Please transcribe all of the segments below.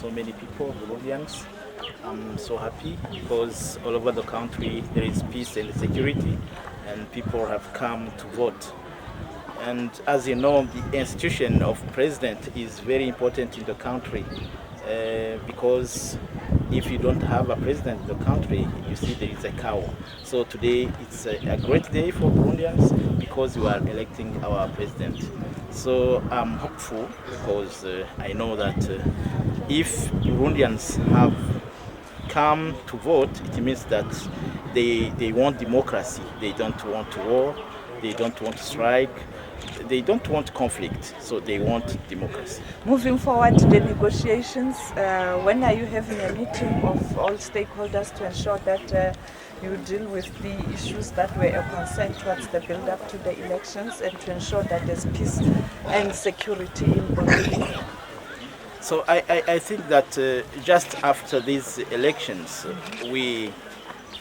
so many people, Burundians. I'm so happy because all over the country there is peace and security, and people have come to vote. And as you know, the institution of president is very important in the country because if you don't have a president in the country, you see there is a chaos. So today it's a great day for Burundians because we are electing our president. So I'm hopeful because I know that if Burundians have come to vote, it means that they want democracy. They don't want war. They don't want strike. They don't want conflict. So they want democracy. Moving forward to the negotiations, when are you having a meeting of all stakeholders to ensure that you deal with the issues that were a concern towards the build-up to the elections and to ensure that there's peace and security in Burundi? So I think that just after these elections, we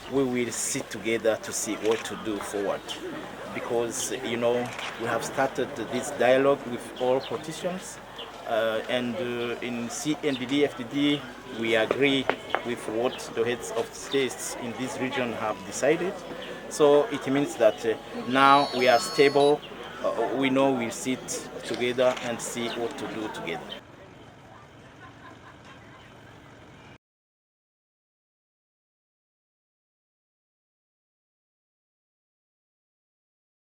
will sit together to see what to do forward. Because, you know, we have started this dialogue with all politicians, and in Cndd-Fdd, we agree with what the heads of states in this region have decided. So it means that now we are stable, we know we sit together and see what to do together.